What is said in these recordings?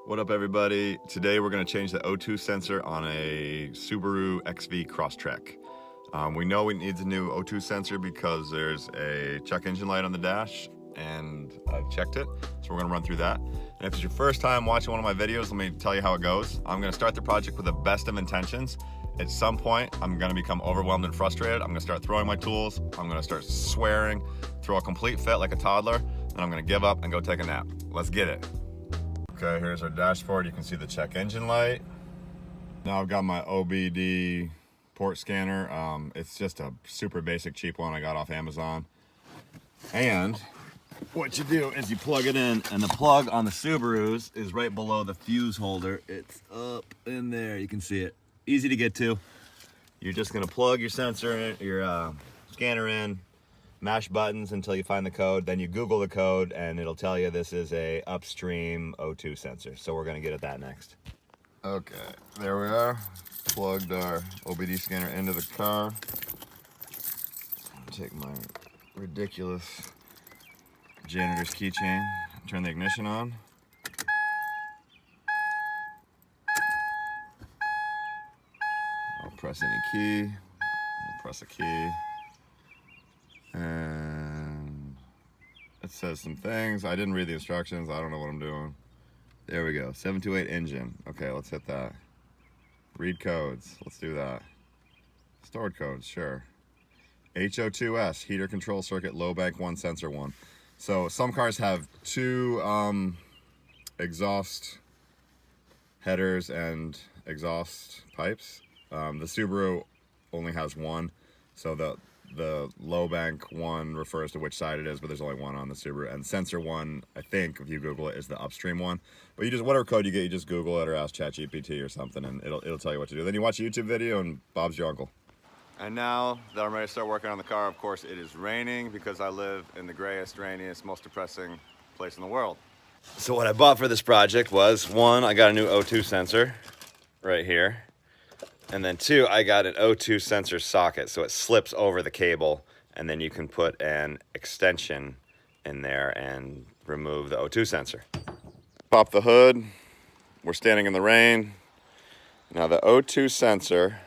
What up, everybody? Today we're going to change the O2 sensor on a Subaru XV Crosstrek. We know we need the new O2 sensor because there's a check engine light on the dash, and I've checked it, so we're going to run through that. And if it's your first time watching one of my videos, let me tell you how it goes. I'm going to start the project with the best of intentions. At some point, I'm going to become overwhelmed and frustrated. I'm going to start throwing my tools. I'm going to start swearing, throw a complete fit like a toddler, and I'm going to give up and go take a nap. Let's get it. Okay, here's our dashboard. You can see the check engine light. Now I've got my OBD port scanner. It's just a super basic cheap one I got off Amazon. And what you do is you plug it in, and the plug on the Subarus is right below the fuse holder. It's up in there, you can see it. Easy to get to. You're just gonna plug your sensor in, your scanner in, mash buttons until you find the code, then you Google the code and it'll tell you this is a upstream O2 sensor. So we're gonna get at that next. Okay, there we are. Plugged our OBD scanner into the car. Take my ridiculous janitor's keychain, turn the ignition on. I'll press any key, I'll press a key. And it says some things. I didn't read the instructions. I don't know what I'm doing. There we go. 728 engine. Okay, let's hit that. Read codes. Let's do that. Stored codes, sure. HO2S, heater control circuit, low bank 1, sensor 1. So some cars have two exhaust headers and exhaust pipes. The Subaru only has one. So the low bank one refers to which side it is, but there's only one on the Subaru. And sensor 1, I think, if you Google it, is the upstream one. But you just, whatever code you get, you just Google it or ask ChatGPT or something, and it'll tell you what to do. Then you watch a YouTube video, and Bob's your uncle. And now that I'm ready to start working on the car, of course, it is raining because I live in the grayest, rainiest, most depressing place in the world. So what I bought for this project was, 1, I got a new O2 sensor right here. And then 2, I got an O2 sensor socket, so it slips over the cable, and then you can put an extension in there and remove the O2 sensor. Pop the hood. We're standing in the rain. Now the O2 sensor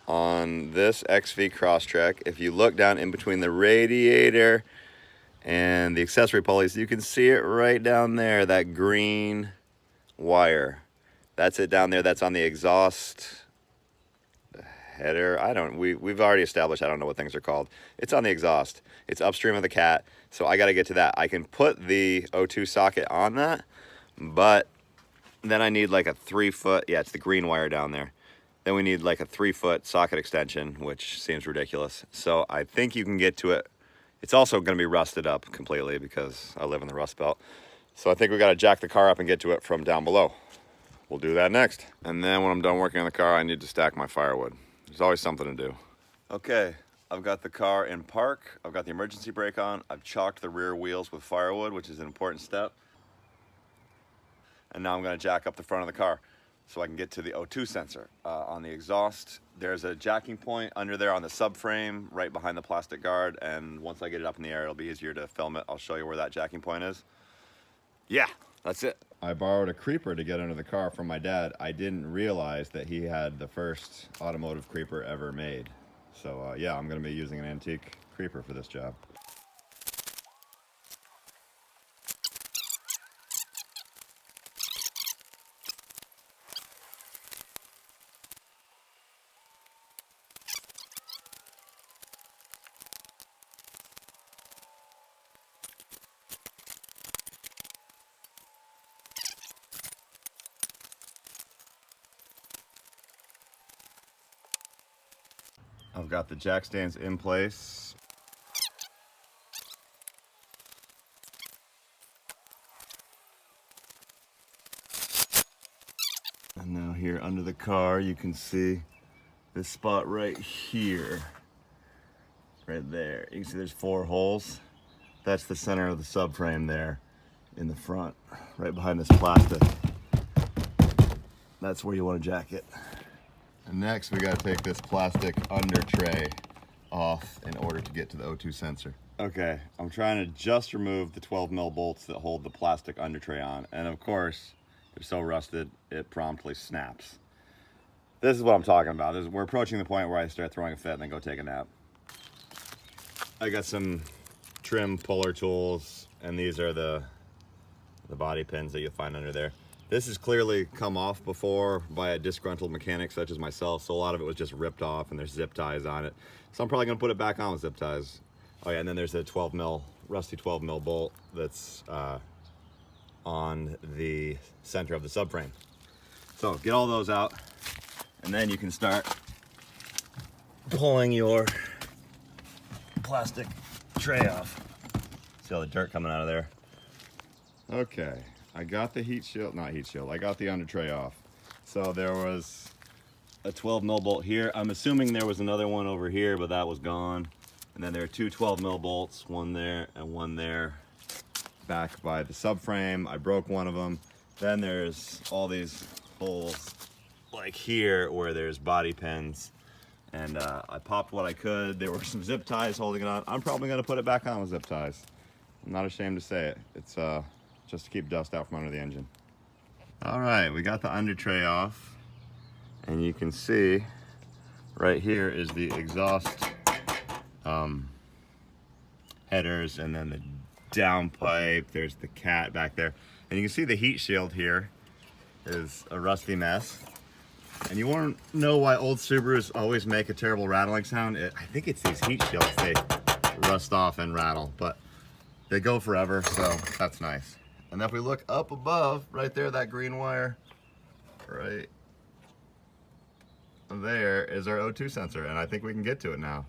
on this XV Crosstrek, if you look down in between the radiator and the accessory pulleys, you can see it right down there, that green wire. That's it down there. That's on the exhaust header. We've already established, I don't know what things are called. It's on the exhaust. It's upstream of the cat, so I got to get to that. I can put the O2 socket on that, but then I need like a 3-foot, yeah, it's the green wire down there. Then we need like a 3-foot socket extension, which seems ridiculous. So I think you can get to it. It's also going to be rusted up completely because I live in the Rust Belt. So I think we got to jack the car up and get to it from down below. We'll do that next. And then when I'm done working on the car, I need to stack my firewood. There's always something to do. Okay, I've got the car in park. I've got the emergency brake on. I've chalked the rear wheels with firewood, which is an important step. And now I'm going to jack up the front of the car so I can get to the O2 sensor. On the exhaust, there's a jacking point under there on the subframe, right behind the plastic guard. And once I get it up in the air, it'll be easier to film it. I'll show you where that jacking point is. Yeah, that's it. I borrowed a creeper to get under the car from my dad. I didn't realize that he had the first automotive creeper ever made. So yeah, I'm gonna be using an antique creeper for this job. I've got the jack stands in place. And now here under the car, you can see this spot right here. Right there. You can see there's 4 holes. That's the center of the subframe there in the front, right behind this plastic. That's where you want to jack it. And next we got to take this plastic under tray off in order to get to the O2 sensor. Okay, I'm trying to just remove the 12 mil bolts that hold the plastic under tray on. And of course, They're so rusted, it promptly snaps. This is what I'm talking about. We're approaching the point where I start throwing a fit and then go take a nap. I got some trim puller tools, and these are the body pins that you'll find under there. This has clearly come off before by a disgruntled mechanic such as myself, so a lot of it was just ripped off and there's zip ties on it. So I'm probably gonna put it back on with zip ties. Oh yeah, and then there's a 12 mil, rusty 12 mil bolt that's on the center of the subframe. So get all those out, and then you can start pulling your plastic tray off. See all the dirt coming out of there? Okay, I got the heat shield, not heat shield, I got the under tray off. So there was a 12 mil bolt here. I'm assuming there was another one over here, but that was gone. And then there are two 12 mil bolts, one there and one there, back by the subframe. I broke one of them. Then there's all these holes like here where there's body pins. And I popped what I could. There were some zip ties holding it on. I'm probably gonna put it back on with zip ties. I'm not ashamed to say it. It's just to keep dust out from under the engine. All right, we got the under tray off. And you can see right here is the exhaust headers, and then the downpipe. There's the cat back there. And you can see the heat shield here is a rusty mess. And you want to know why old Subarus always make a terrible rattling sound? I think it's these heat shields. They rust off and rattle, but they go forever, so that's nice. And if we look up above, right there, that green wire, right there is our O2 sensor, and I think we can get to it now.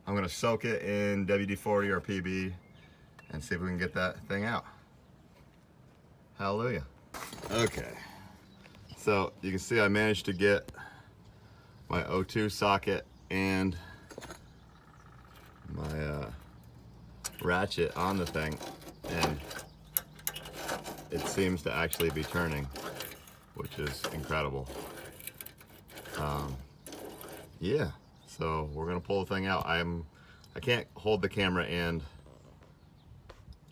I'm gonna soak it in WD-40 or PB and see if we can get that thing out. Hallelujah. Okay. So you can see I managed to get my O2 socket and my ratchet on the thing, and it seems to actually be turning, which is incredible. Yeah, so we're gonna pull the thing out. I can't hold the camera and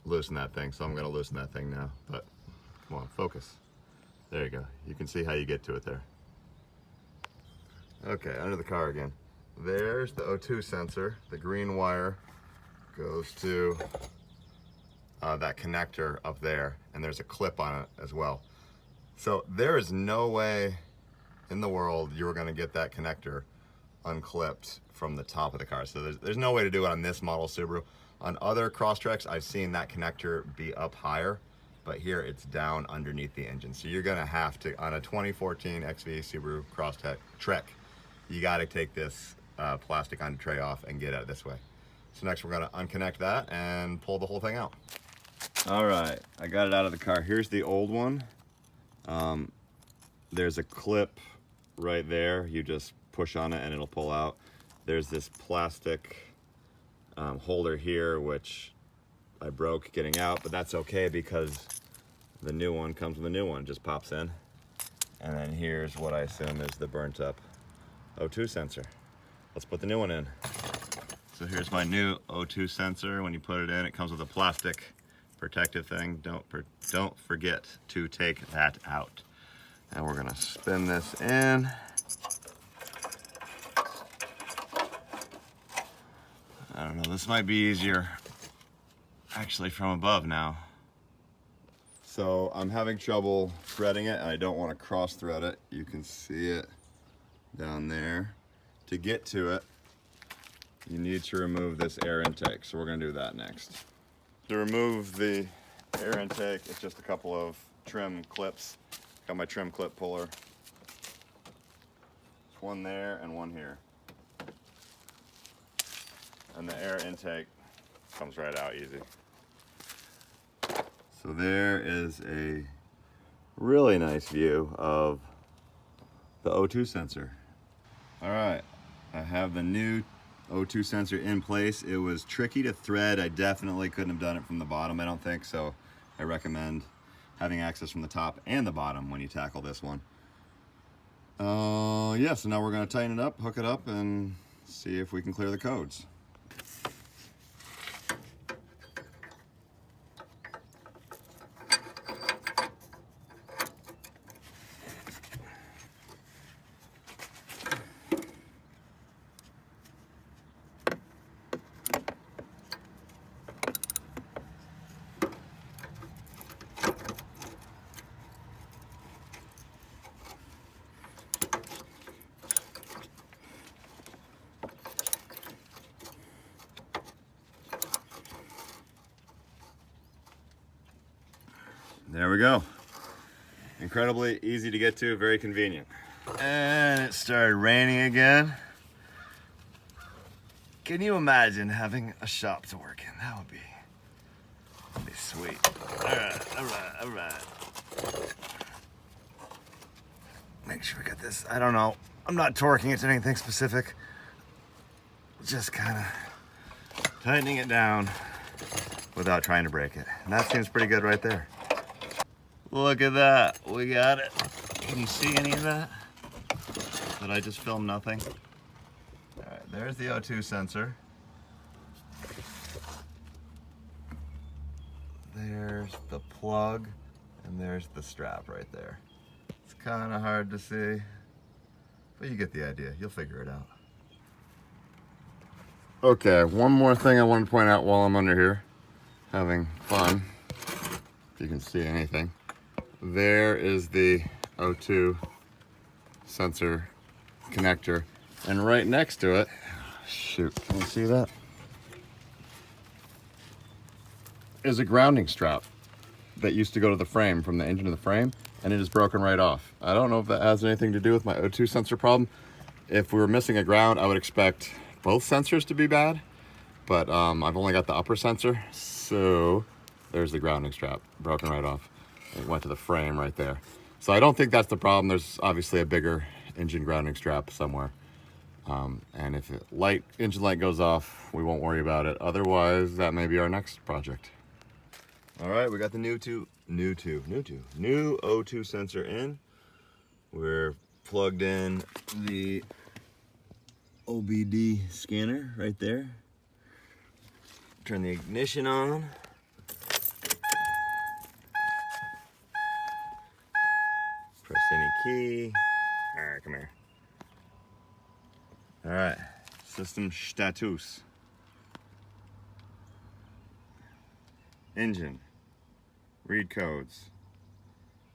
loosen that thing, so I'm gonna loosen that thing now. But come on, focus. There you go. You can see how you get to it there. Okay, under the car again. There's the O2 sensor. The green wire goes to that connector up there, and there's a clip on it as well. So there is no way in the world you were going to get that connector unclipped from the top of the car. So there's no way to do it on this model Subaru. On other Crosstreks, I've seen that connector be up higher, but here it's down underneath the engine. So you're gonna have to, on a 2014 XV Subaru Crosstrek, you gotta take this plastic under tray off and get it this way. So next we're gonna unconnect that and pull the whole thing out. All right, I got it out of the car. Here's the old one. There's a clip right there. You just push on it and it'll pull out. There's this plastic holder here, which I broke getting out, but that's okay because the new one comes with a new one, just pops in. And then here's what I assume is the burnt up O2 sensor. Let's put the new one in. So here's my new O2 sensor. When you put it in, it comes with a plastic protective thing. Don't forget to take that out. And we're gonna spin this in. I don't know, this might be easier actually from above now. So I'm having trouble threading it, and I don't want to cross thread it. You can see it down there. To get to it, you need to remove this air intake. So we're gonna do that next. To remove the air intake, it's just a couple of trim clips. Got my trim clip puller. One there and one here. And the air intake comes right out easy. So there is a really nice view of the O2 sensor. All right, I have the new O2 sensor in place. It was tricky to thread. I definitely couldn't have done it from the bottom, I don't think, so I recommend having access from the top and the bottom when you tackle this one. Yeah, so now we're gonna tighten it up, hook it up, and see if we can clear the codes. There we go. Incredibly easy to get to, very convenient. And it started raining again. Can you imagine having a shop to work in? That would be sweet. All right. Make sure we got this. I don't know. I'm not torquing it to anything specific. Just kind of tightening it down without trying to break it. And that seems pretty good right there. Look at that. We got it. Can you see any of that? Did I just film nothing? All right, there's the O2 sensor. There's the plug, and there's the strap right there. It's kind of hard to see, but you get the idea. You'll figure it out. Okay, one more thing I want to point out while I'm under here, having fun, if you can see anything. There is the O2 sensor connector, and right next to it, shoot, can you see that? Is a grounding strap that used to go to the frame, from the engine to the frame, and it is broken right off. I don't know if that has anything to do with my O2 sensor problem. If we were missing a ground, I would expect both sensors to be bad, but I've only got the upper sensor, so there's the grounding strap, broken right off. It went to the frame right there. So I don't think that's the problem. There's obviously a bigger engine grounding strap somewhere. And if engine light goes off, we won't worry about it. Otherwise, that may be our next project. All right, we got the new O2 sensor in. We're plugged in the OBD scanner right there. Turn the ignition on. Press any key. All right, come here. All right, system status. Engine. Read codes.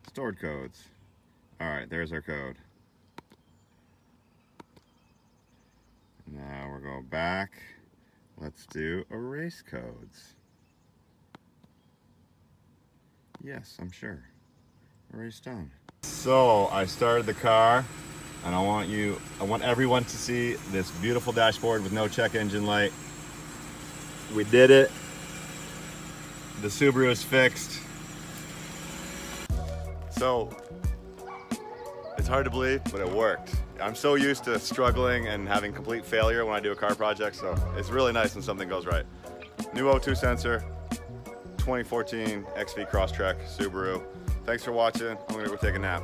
Stored codes. All right, there's our code. Now we'll go back. Let's do erase codes. Yes, I'm sure. Erase done. So I started the car, and I want everyone to see this beautiful dashboard with no check engine light. We did it. The Subaru is fixed. So it's hard to believe, but it worked. I'm so used to struggling and having complete failure when I do a car project, so it's really nice when something goes right. New O2 sensor, 2014 XV Crosstrek Subaru. Thanks for watching. I'm gonna go take a nap.